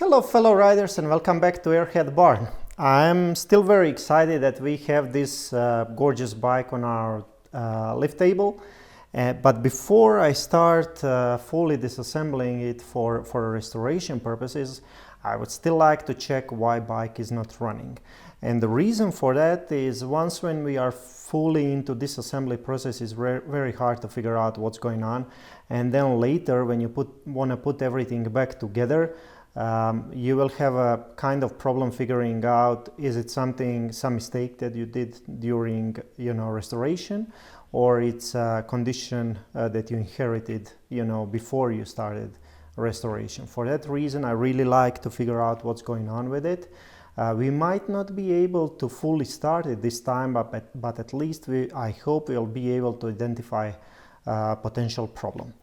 Hello fellow riders and welcome back to Airhead Barn. I'm still very excited that we have this gorgeous bike on our lift table. But before I start fully disassembling it for restoration purposes, I would still like to check why bike is not running. And the reason for that is once when we are fully into disassembly process, it's very hard to figure out what's going on. And then later when you want to put everything back together, you will have a kind of problem figuring out, is it some mistake that you did during restoration, or it's a condition that you inherited before you started restoration. For that reason, I really like to figure out what's going on with it. We might not be able to fully start it this time, but at least I hope we'll be able to identify a potential problem.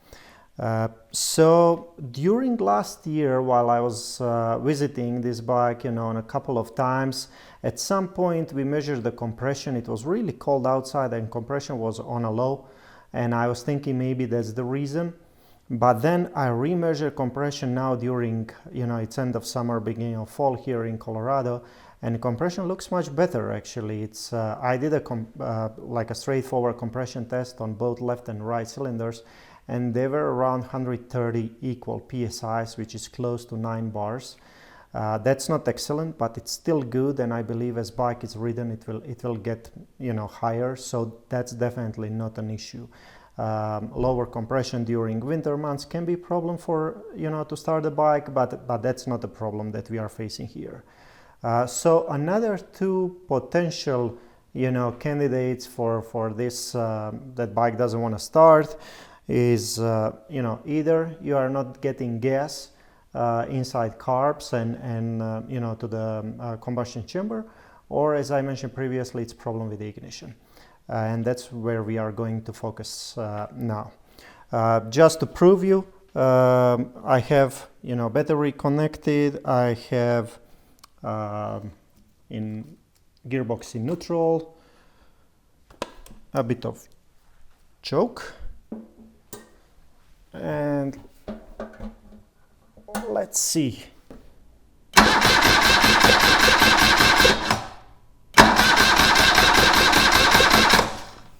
So during last year, while I was visiting this bike on a couple of times, at some point we measured the compression. It was really cold outside and compression was on a low, and I was thinking maybe that's the reason. But then I remeasured compression now during it's end of summer, beginning of fall here in Colorado, and compression looks much better actually. It's I did like a straightforward compression test on both left and right cylinders, and they were around 130 equal PSIs, which is close to 9 bars. That's not excellent, but it's still good, and I believe as bike is ridden, it will get higher. So that's definitely not an issue. Lower compression during winter months can be a problem for to start the bike, but that's not a problem that we are facing here. So another two potential candidates for this that bike doesn't want to start is either you are not getting gas inside carbs and to the combustion chamber, or as I mentioned previously, it's problem with the ignition. And that's where we are going to focus now. Just to prove you, I have battery connected. I have in gearbox in neutral, a bit of choke, and let's see.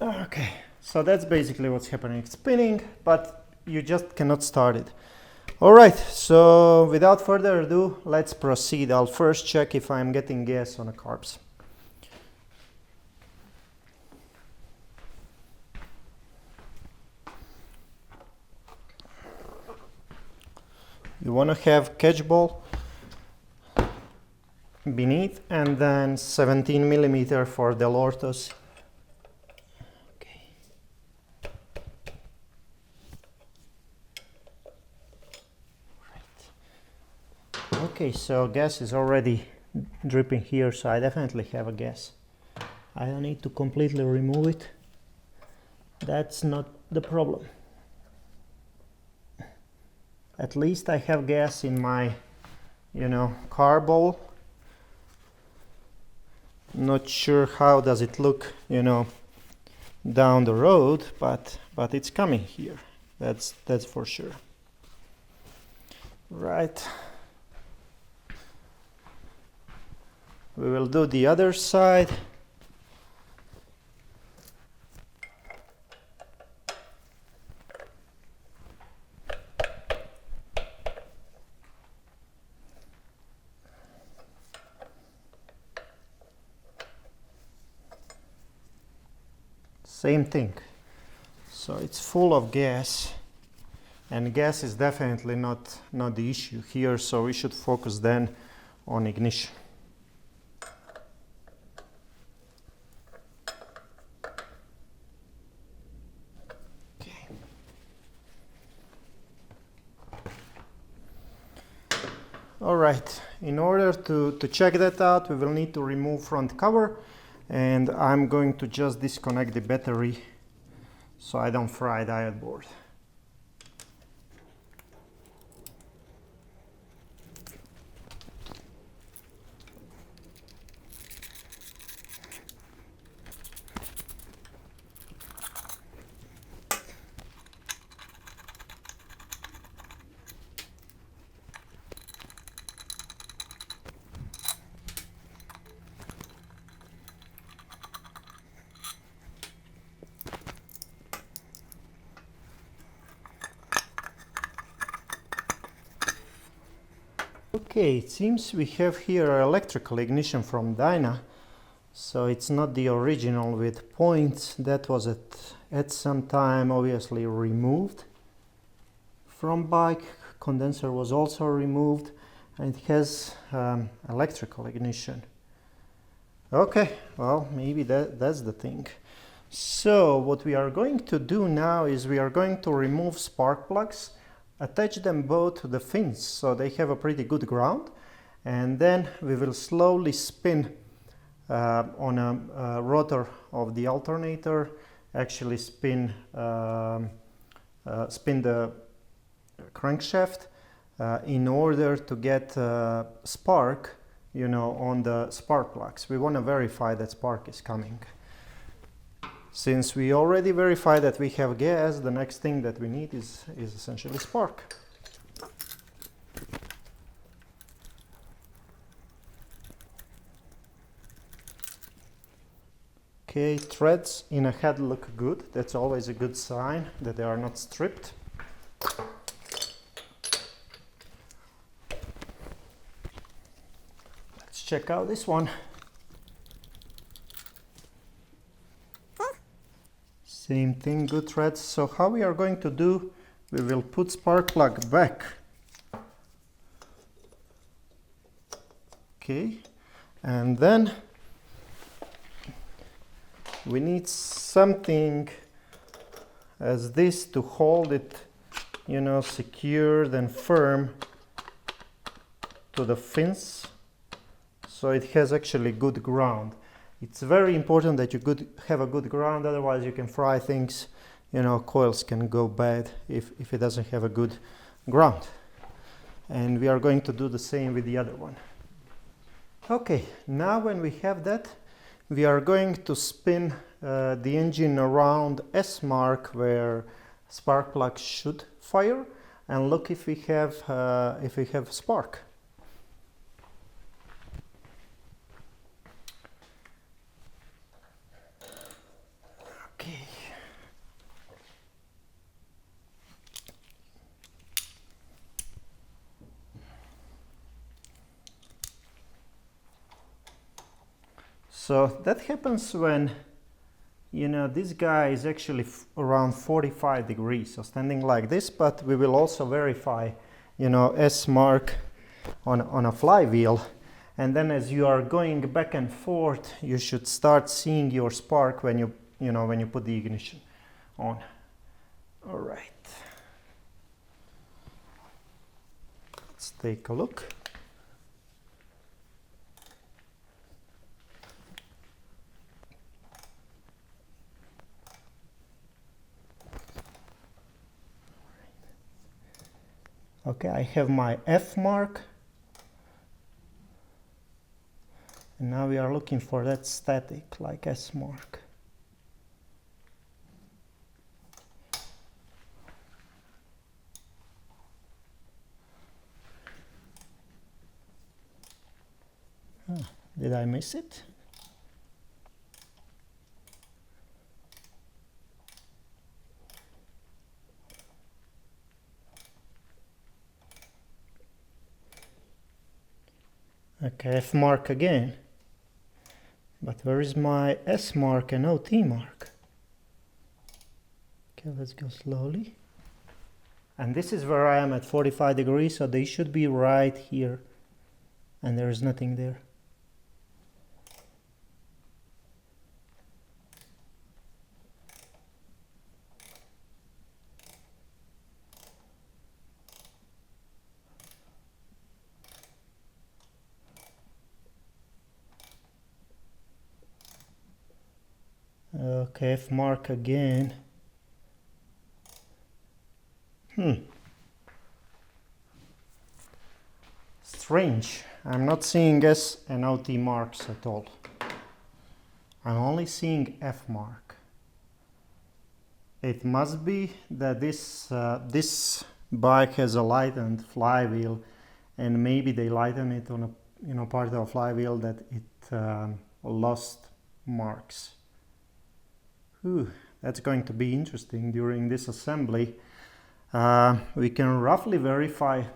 Okay, so that's basically what's happening. It's spinning, but you just cannot start it. All right, so without further ado, let's proceed. I'll first check if I'm getting gas on the carbs. You want to have catch ball beneath and then 17 millimeter for Del Ortos. Okay, so gas is already dripping here, so I definitely have a gas. I don't need to completely remove it. That's not the problem. At least I have gas in my, carb bowl. Not sure how does it look, down the road, but it's coming here. That's for sure. Right. We will do the other side. Same thing. So it's full of gas, and gas is definitely not the issue here, so we should focus then on ignition. Alright, in order to check that out, we will need to remove front cover, and I'm going to just disconnect the battery so I don't fry the diode board. Okay, it seems we have here electrical ignition from Dyna, so it's not the original with points. That was at some time obviously removed from bike. Condenser was also removed, and it has electrical ignition. Okay, well, maybe that's the thing. So what we are going to do now is we are going to remove spark plugs, attach them both to the fins so they have a pretty good ground, and then we will slowly spin on a rotor of the alternator, actually spin the crankshaft in order to get spark, you know, on the spark plugs. We want to verify that spark is coming. Since we already verified that we have gas, the next thing that we need is essentially spark. Okay, threads in a head look good. That's always a good sign that they are not stripped. Let's check out this one. Same thing, good threads. So how we are going to do, we will put spark plug back. Okay, and then we need something as this to hold it, you know, secured and firm to the fins, so it has actually good ground. It's very important that you have a good ground, otherwise you can fry things, you know, coils can go bad if it doesn't have a good ground. And we are going to do the same with the other one. Okay, now when we have that, we are going to spin the engine around S mark where spark plug should fire, and look if we have spark. Okay. So that happens when, you know, this guy is actually around 45 degrees, so standing like this, but we will also verify, you know, S mark on a flywheel, and then as you are going back and forth, you should start seeing your spark when you put the ignition on. All right, let's take a look. Okay, I have my F mark, and now we are looking for that static like S mark. Did I miss it? Okay, F mark again. But where is my S mark and OT mark? Okay, let's go slowly. And this is where I am at 45 degrees, so they should be right here. And there is nothing there. Okay, F mark again. Strange. I'm not seeing S and OT marks at all. I'm only seeing F mark. It must be that this bike has a lightened flywheel, and maybe they lighten it on a part of the flywheel that it lost marks. That's going to be interesting during this assembly. We can roughly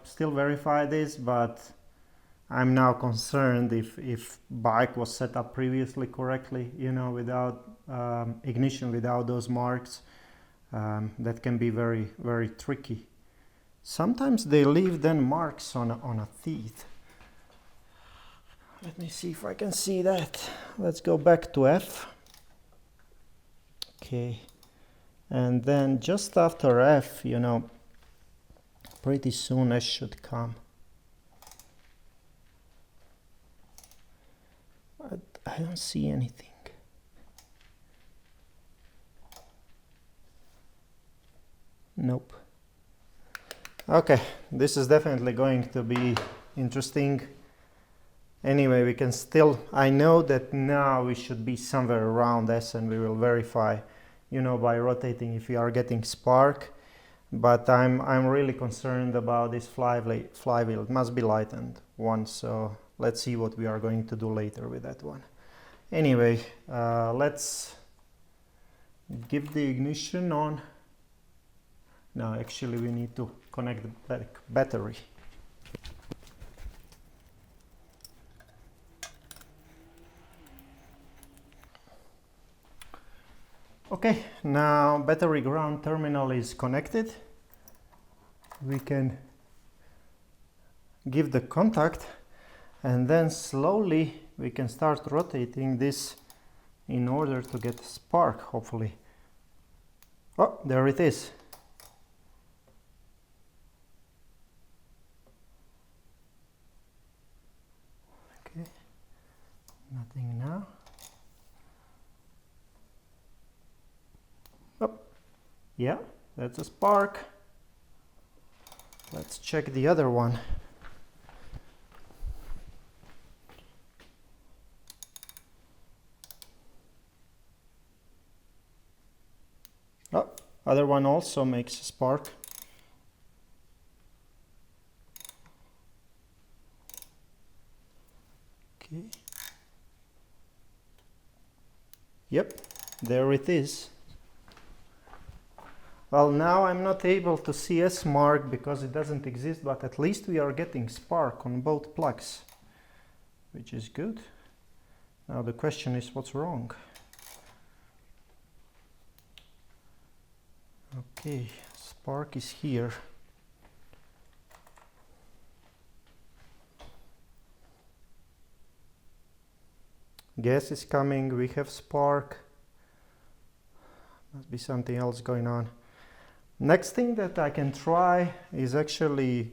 still verify this, but I'm now concerned if bike was set up previously correctly, you know, without ignition, without those marks. That can be very, very tricky. Sometimes they leave then marks on a teeth. Let me see if I can see that. Let's go back to F. Okay. And then just after F, you know, pretty soon S should come. But I don't see anything. Nope. Okay, this is definitely going to be interesting. Anyway, we can still, I know that now we should be somewhere around S, and we will verify, you know, by rotating if we are getting spark. But I'm really concerned about this flywheel. It must be lightened once, so let's see what we are going to do later with that one. Anyway, let's give the ignition on. No, actually we need to connect the battery. Okay, now battery ground terminal is connected. We can give the contact, and then slowly we can start rotating this in order to get spark, hopefully. Oh, there it is. Okay, nothing now. Oh, yeah, that's a spark. Let's check the other one. Oh, other one also makes a spark. Okay. Yep, there it is. Well, now I'm not able to see S mark because it doesn't exist, but at least we are getting spark on both plugs, which is good. Now the question is, what's wrong? Okay, spark is here. Gas is coming, we have spark. Must be something else going on. Next thing that I can try is actually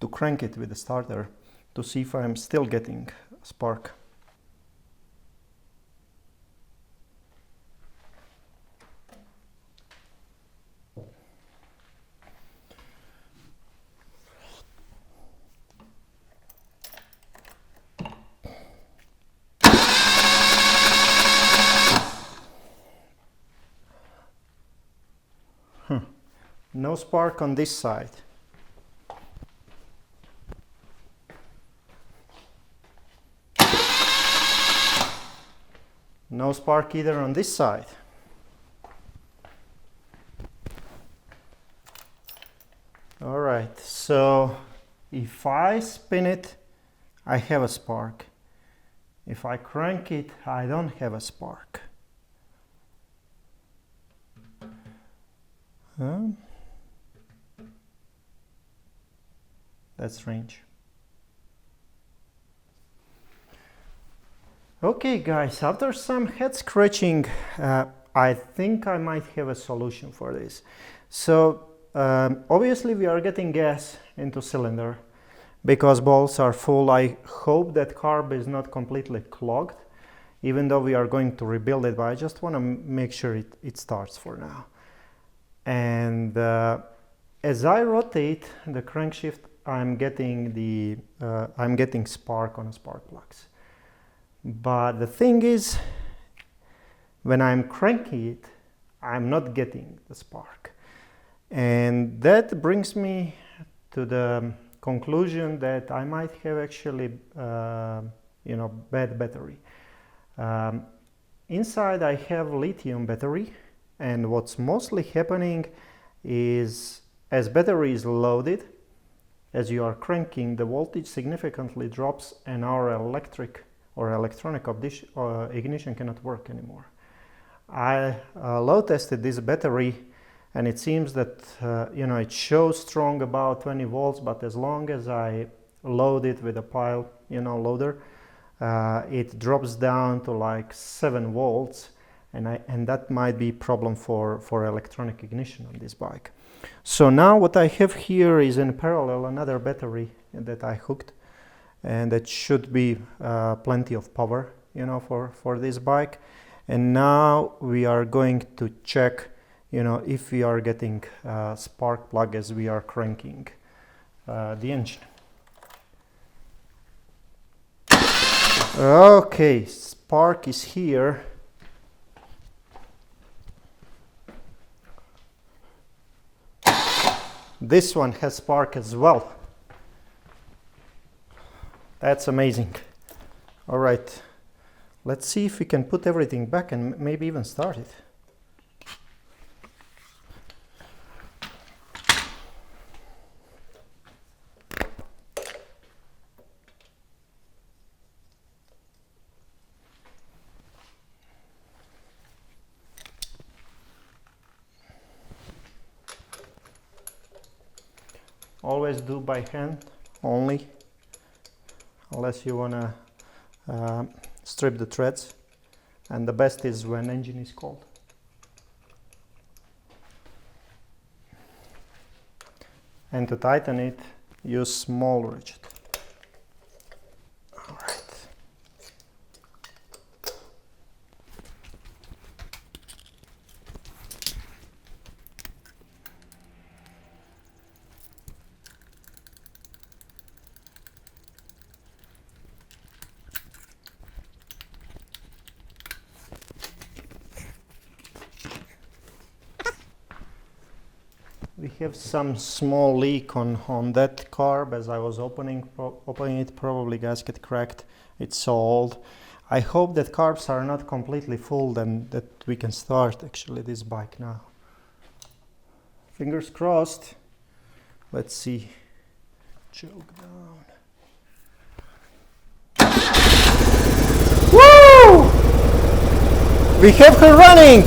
to crank it with the starter to see if I'm still getting spark. No spark on this side. No spark either on this side. All right, so if I spin it, I have a spark. If I crank it, I don't have a spark. That's strange. Okay guys, after some head scratching, I think I might have a solution for this. So obviously we are getting gas into cylinder because bolts are full. I hope that carb is not completely clogged, even though we are going to rebuild it, but I just want to make sure it starts for now. And as I rotate the crankshaft, I'm getting spark on spark plugs. But the thing is, when I'm cranking it, I'm not getting the spark. And that brings me to the conclusion that I might have actually, bad battery. Inside I have lithium battery, and what's mostly happening is as battery is loaded, as you are cranking, the voltage significantly drops and our electric or electronic ignition cannot work anymore. I load tested this battery and it seems that it shows strong about 20 volts, but as long as I load it with a pile loader, it drops down to like 7 volts, and that might be a problem for electronic ignition on this bike. So now what I have here is in parallel another battery that I hooked, and that should be plenty of power for this bike. And now we are going to check if we are getting spark plug as we are cranking the engine. Okay, spark is here. This one has spark as well. That's amazing. All right, let's see if we can put everything back and maybe even start it. Always do by hand only, unless you want to strip the threads, and the best is when engine is cold. And to tighten it, use small ratchet. All right. We have some small leak on that carb as I was opening it. Probably gasket cracked. It's so old. I hope that carbs are not completely full and that we can start actually this bike now. Fingers crossed. Let's see. Choke down. Woo! We have her running!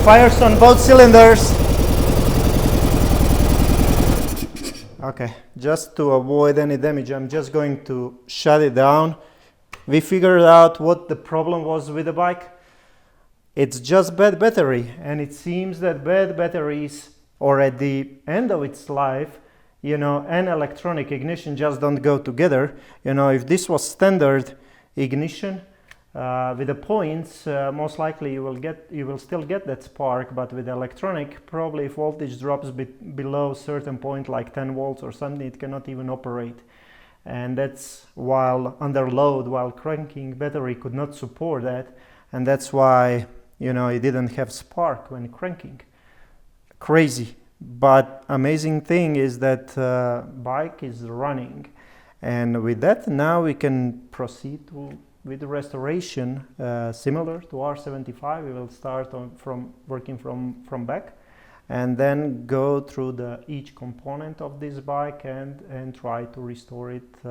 Fires on both cylinders. Okay, just to avoid any damage, I'm just going to shut it down. We figured out what the problem was with the bike. It's just bad battery, and it seems that bad batteries, or at the end of its life, and electronic ignition just don't go together. If this was standard ignition, with the points, most likely you will still get that spark, but with electronic, probably if voltage drops below a certain point, like 10 volts or something, it cannot even operate. And that's while under load, while cranking, battery could not support that, and that's why it didn't have spark when cranking. Crazy, but amazing thing is that bike is running, and with that now we can proceed with the restoration, similar to R75. We will start working from back, and then go through each component of this bike and try to restore it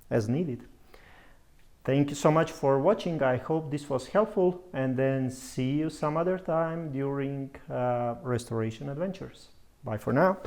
as needed. Thank you so much for watching. I hope this was helpful, and then see you some other time during restoration adventures. Bye for now.